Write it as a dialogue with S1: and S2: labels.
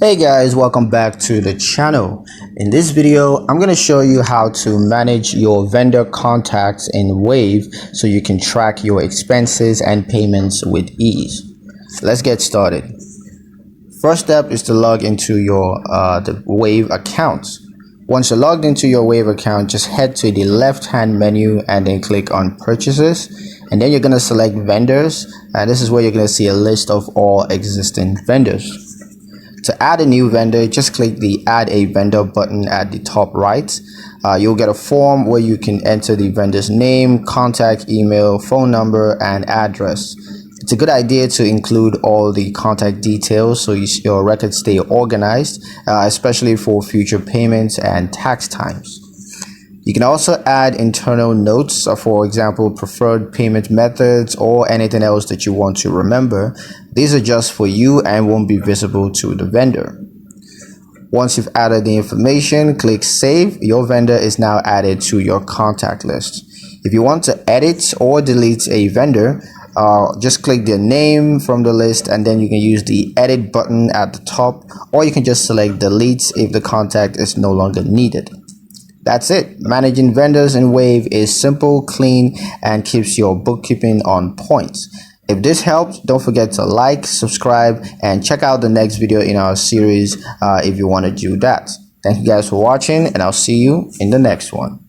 S1: Hey guys, welcome back to the channel. In this video, I'm going to show you how to manage your vendor contacts in Wave so you can track your expenses and payments with ease. Let's get started. First step is to log into your the Wave account. Once you're logged into your Wave account, just head to the left-hand menu and then click on Purchases. And then you're going to select Vendors. And this is where you're going to see a list of all existing vendors. To add a new vendor, just click the Add a Vendor button at the top right. You'll get a form where you can enter the vendor's name, contact email, phone number, and address. It's a good idea to include all the contact details so your records stay organized, especially for future payments and tax times. You can also add internal notes, for example, preferred payment methods or anything else that you want to remember. These are just for you and won't be visible to the vendor. Once you've added the information, click Save. Your vendor is now added to your contact list. If you want to edit or delete a vendor, just click their name from the list and then you can use the Edit button at the top, or you can just select Delete if the contact is no longer needed. That's it. Managing vendors in Wave is simple, clean, and keeps your bookkeeping on point. If this helped, don't forget to like, subscribe, and check out the next video in our series if you want to do that. Thank you guys for watching, and I'll see you in the next one.